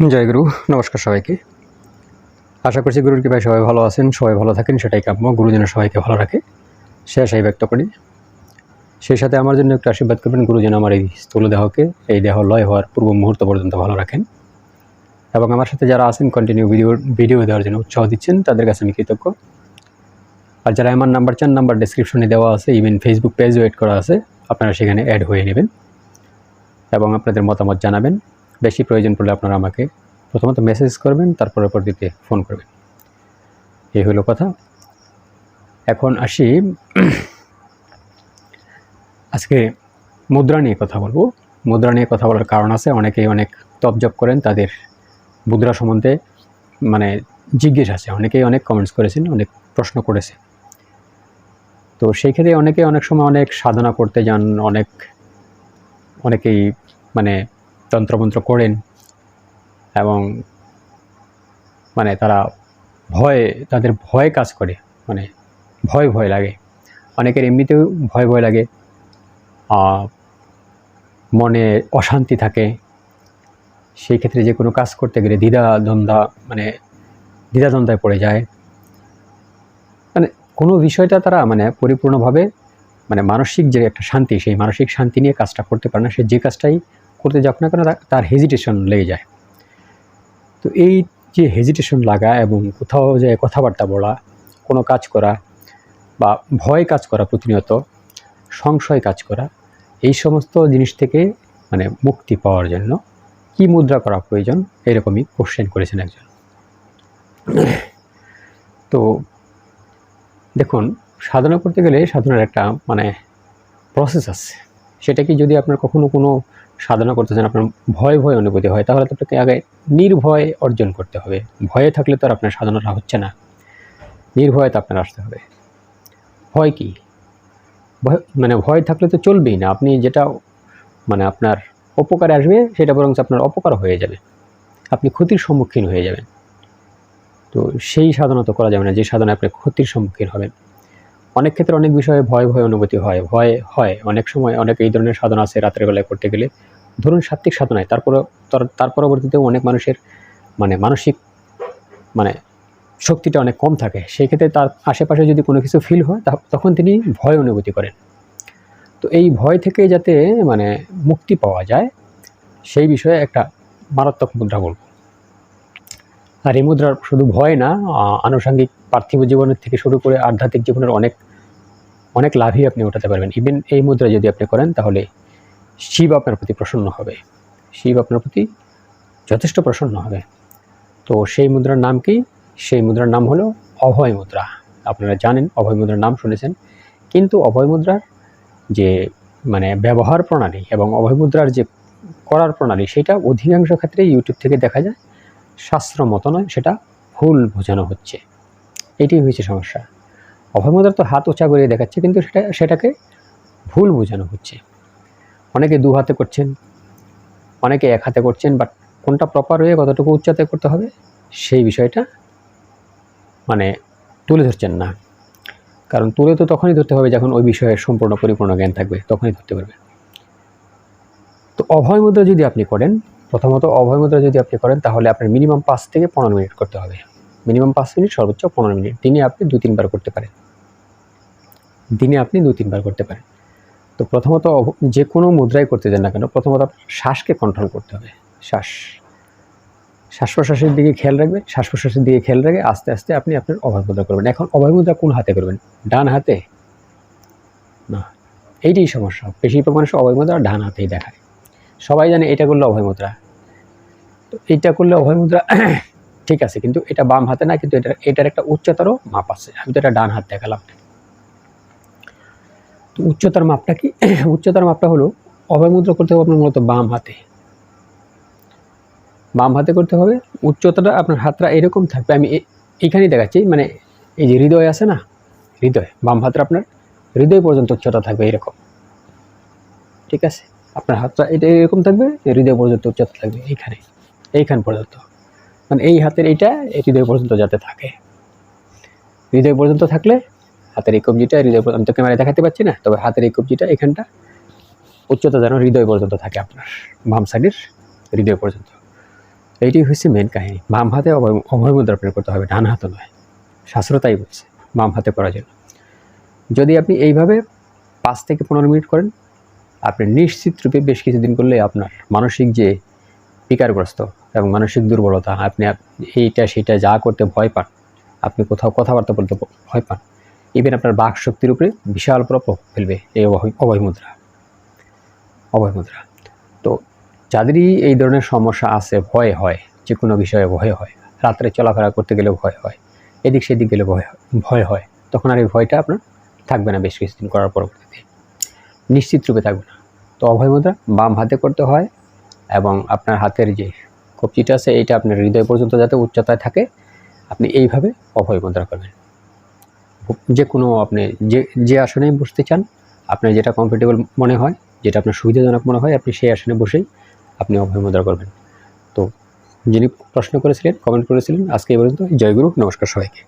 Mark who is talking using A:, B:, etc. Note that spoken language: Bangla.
A: জয় গুরু। নমস্কার সবাইকে। আশা করছি গুরুর কৃপায় সবাই ভালো আছেন, সবাই ভালো থাকেন, সেটাই কাম্য। গুরু যেন সবাইকে ভালো রাখে, সে আশাই ব্যক্ত করি। সেই সাথে আমার জন্য একটু আশীর্বাদ করবেন, গুরু যেন আমার এই স্থূল দেহকে, এই দেহ লয় হওয়ার পূর্ব মুহূর্ত পর্যন্ত ভালো রাখেন। এবং আমার সাথে যারা আছেন কন্টিনিউ ভিডিও দেওয়ার জন্য উৎসাহ দিচ্ছেন, তাদের কাছে আমি কৃতজ্ঞ। আর যারা আমার নাম্বার চান, নাম্বার ডেসক্রিপশনে দেওয়া আছে, ইভেন ফেসবুক পেজও এড করা আছে, আপনারা সেখানে অ্যাড হয়ে নেবেন এবং আপনাদের মতামত জানাবেন। বেশি প্রয়োজন পড়লে আপনারা আমাকে প্রথমত মেসেজ করবেন, তারপরে পরবর্তীতে ফোন করবেন। এই হলো কথা। এখন আসি, আজকে মুদ্রা নিয়ে কথা বলবো। মুদ্রা নিয়ে কথা বলার কারণ আছে, অনেকেই অনেক তপজপ করেন, তাদের মুদ্রা সম্বন্ধে জিজ্ঞেস আছে, অনেকেই অনেক কমেন্টস করেছেন, অনেক প্রশ্ন করেছে। তো সেই ক্ষেত্রে অনেকে অনেক সময় অনেক সাধনা করতে যান, অনেকেই তন্ত্রমন্ত্র করেন এবং তারা তাদের ভয় কাজ করে, ভয় লাগে। অনেকের এমনিতেও ভয় লাগে, মনে অশান্তি থাকে। সেই ক্ষেত্রে যে কোনো কাজ করতে গেলে দ্বিধাদ্বন্দ্বে পড়ে যায়। কোনো বিষয়টা তারা পরিপূর্ণভাবে মানসিক যে একটা শান্তি, সেই মানসিক শান্তি নিয়ে কাজটা করতে পারে না। সে যে কাজটাই করতে যাক না কেন, তার হেজিটেশন লেগে যায়। তো এই যে হেজিটেশন লাগা এবং কোথাও যে কথাবার্তা বলা, কোনো কাজ করা বা ভয় কাজ করা, প্রতিনিয়ত সংশয় কাজ করা, এই সমস্ত জিনিস থেকে মুক্তি পাওয়ার জন্য কি মুদ্রা করা প্রয়োজন, এরকমই কোশ্চেন করেছেন একজন। তো দেখুন, সাধনা করতে গেলে সাধনার একটা প্রসেস আছে। সেটা কি, যদি আপনার কখনো কোনো সাধনা করতে চান, আপনার ভয় অনুভূতি হয়, তাহলে তো আপনাকে আগে নির্ভয় অর্জন করতে হবে। ভয়ে থাকলে তো আর আপনার সাধনাটা হচ্ছে না, নির্ভয়তা আপনার আসতে হবে। ভয় কি? ভয় থাকলে তো চলবেই না। আপনি যেটা আপনার উপকারে আসবে, সেটা বরং আপনার অপকার হয়ে যাবে, আপনি ক্ষতির সম্মুখীন হয়ে যাবেন। তো সেই সাধনা তো করা যাবে না যে সাধনা আপনি ক্ষতির সম্মুখীন হবেন। অনেক ক্ষেত্রে অনেক বিষয়ে ভয় অনুভূতি হয়, ভয় হয়। অনেক সময় অনেক এই ধরনের সাধনা আছে, রাতের বেলায় করতে গেলে, ধরুন সাত্ত্বিক সাধনায়, তার পরবর্তীতেও অনেক মানুষের মানসিক শক্তিটা অনেক কম থাকে। সেই ক্ষেত্রে তার আশেপাশে যদি কোনো কিছু ফিল হয়, তখন তিনি ভয় অনুভূতি করেন। তো এই ভয় থেকে যাতে মুক্তি পাওয়া যায়, সেই বিষয়ে একটা মারাত্মক মুদ্রা বলব। আর এই মুদ্রার শুধু ভয় না, আনুষঙ্গিক পার্থিব জীবনের থেকে শুরু করে আধ্যাত্মিক জীবনের অনেক লাভই আপনি উঠাতে পারবেন। ইভেন এই মুদ্রা যদি আপনি করেন, তাহলে শিব আপনার প্রতি প্রসন্ন হবে, শিব আপনার প্রতি যথেষ্ট প্রসন্ন হবে। তো সেই মুদ্রার নাম কি? সেই মুদ্রার নাম হলো অভয় মুদ্রা। আপনারা জানেন, অভয় মুদ্রার নাম শুনেছেন, কিন্তু অভয় মুদ্রার যে ব্যবহার প্রণালী এবং অভয় মুদ্রার যে করার প্রণালী, সেটা অধিকাংশ ক্ষেত্রে ইউটিউব থেকে দেখা যায় শাস্ত্র মতো নয়, সেটা ভুল বোঝানো হচ্ছে। এটাই হয়েছে সমস্যা। অভয় মুদ্রা তো হাত উঁচা করে দেখাচ্ছে, কিন্তু সেটাকে ভুল বোঝানো হচ্ছে। অনেকে দু হাতে করছেন, অনেকে এক হাতে করছেন, বাট কোনটা প্রপার হয়ে কতটুকু উচ্চতায় করতে হবে, সেই বিষয়টা তুলে ধরছেন না। কারণ তুলে তো তখনই ধরতে হবে যখন ওই বিষয়ের সম্পূর্ণ পরিপূর্ণ জ্ঞান থাকবে, তখনই ধরতে পারবে। তো অভয় মুদ্রা যদি আপনি করেন, প্রথমত অভয় মুদ্রা যদি আপনি করেন, তাহলে আপনার মিনিমাম 5 থেকে 15 মিনিট করতে হবে। মিনিমাম 5 মিনিট, সর্বোচ্চ 15 মিনিট। দিনে আপনি 2-3 বার করতে পারেন, তো প্রথমত যে কোনো মুদ্রাই করতে দেন না কেন, প্রথমত শ্বাসকে কন্ট্রোল করতে হবে। শ্বাস প্রশ্বাসের দিকে খেয়াল রাখবেন। শ্বাস প্রশ্বাসের দিকে খেয়াল রেখে আস্তে আস্তে আপনি আপনার অভয় মুদ্রা করবেন। এখন অভয় মুদ্রা কোন হাতে করবেন? ডান হাতে না, এইটাই সমস্যা। বেশিরভাগ মানুষ অভয় মুদ্রা ডান হাতেই দেখায়। সবাই জানে এটা করলে অভয় মুদ্রা, তো এইটা করলে অভয় মুদ্রা ঠিক আছে, কিন্তু এটা বাম হাতে না, কিন্তু এটার একটা উচ্চতর মাপ আছে। আমি তো এটা ডান হাত দেখালাম। তো উচ্চতার মাপটা কি? উচ্চতার মাপটা হলো, অভয় মুদ্রা করতে হবে আপনার মূলত বাম হাতে করতে হবে। উচ্চতাটা আপনার হাতটা এরকম থাকবে, আমি এইখানেই দেখাচ্ছি। এই যে হৃদয় আছে না, হৃদয়, বাম হাতটা আপনার হৃদয় পর্যন্ত উচ্চতা থাকবে, এরকম। ঠিক আছে, আপনার হাতটা এটা এরকম থাকবে, হৃদয় পর্যন্ত উচ্চতা থাকবে, এইখান পর্যন্ত। এই হাতের এইটা হৃদয় পর্যন্ত যাতে থাকে। হৃদয় পর্যন্ত থাকলে হাতের এই কবজিটা হৃদয় পর্যন্ত, আমি তো ক্যামেরায় দেখাতে পাচ্ছি না, তবে হাতের এই কবজিটা এখানটা উচ্চতা যেন হৃদয় পর্যন্ত থাকে, আপনার বাম সাইডের হৃদয় পর্যন্ত। এইটি হচ্ছে মেন কাহিনী। বাম হাতে অভয় মুদ্রা প্রয়োগ করতে হবে, ডান হাতে নয়। শাস্ত্র তাই বলছে বাম হাতে করার জন্য। যদি আপনি এইভাবে 5 থেকে 15 মিনিট করেন, আপনি নিশ্চিত রূপে বেশ কিছুদিন করলে আপনার মানসিক যে বিকারগ্রস্ত এবং মানসিক দুর্বলতা, আপনি এইটা সেটা যা করতে ভয় পান, আপনি কোথাও কথাবার্তা বলতে ভয় পান, ইভেন আপনার বাক শক্তির উপরে বিশাল প্রভাব ফেলবে এই অভয় মুদ্রা। তো যাদেরই এই ধরনের সমস্যা আছে, ভয় হয়, যে কোনো বিষয়ে ভয় হয়, রাত্রে চলাফেরা করতে গেলেও ভয় হয়, এদিক সেদিক গেলে ভয় হয়, তখন আর এই ভয়টা আপনার থাকবে না বেশ কিছুদিন করার পরবর্তীতে, নিশ্চিত রূপে থাকবে না। তো অভয় মুদ্রা বাম হাতে করতে হয়, এবং আপনার হাতের যে কবজিটা আছে এইটা আপনার হৃদয় পর্যন্ত যাতে উচ্চতায় থাকে, আপনি এইভাবে অভয় মুদ্রা করবেন। যে কোনো আপনি যে আসনে বসতে চান, আপনার যেটা কমফোর্টেবল মনে হয়, যেটা আপনার সুবিধাজনক মনে হয়, আপনি সেই আসনে বসেই আপনি অভয় মুদ্রা করবেন। তো যিনি প্রশ্ন করেছিলেন, কমেন্ট করেছিলেন, আজকে এই পর্যন্ত। জয় গুরু, নমস্কার সবাইকে।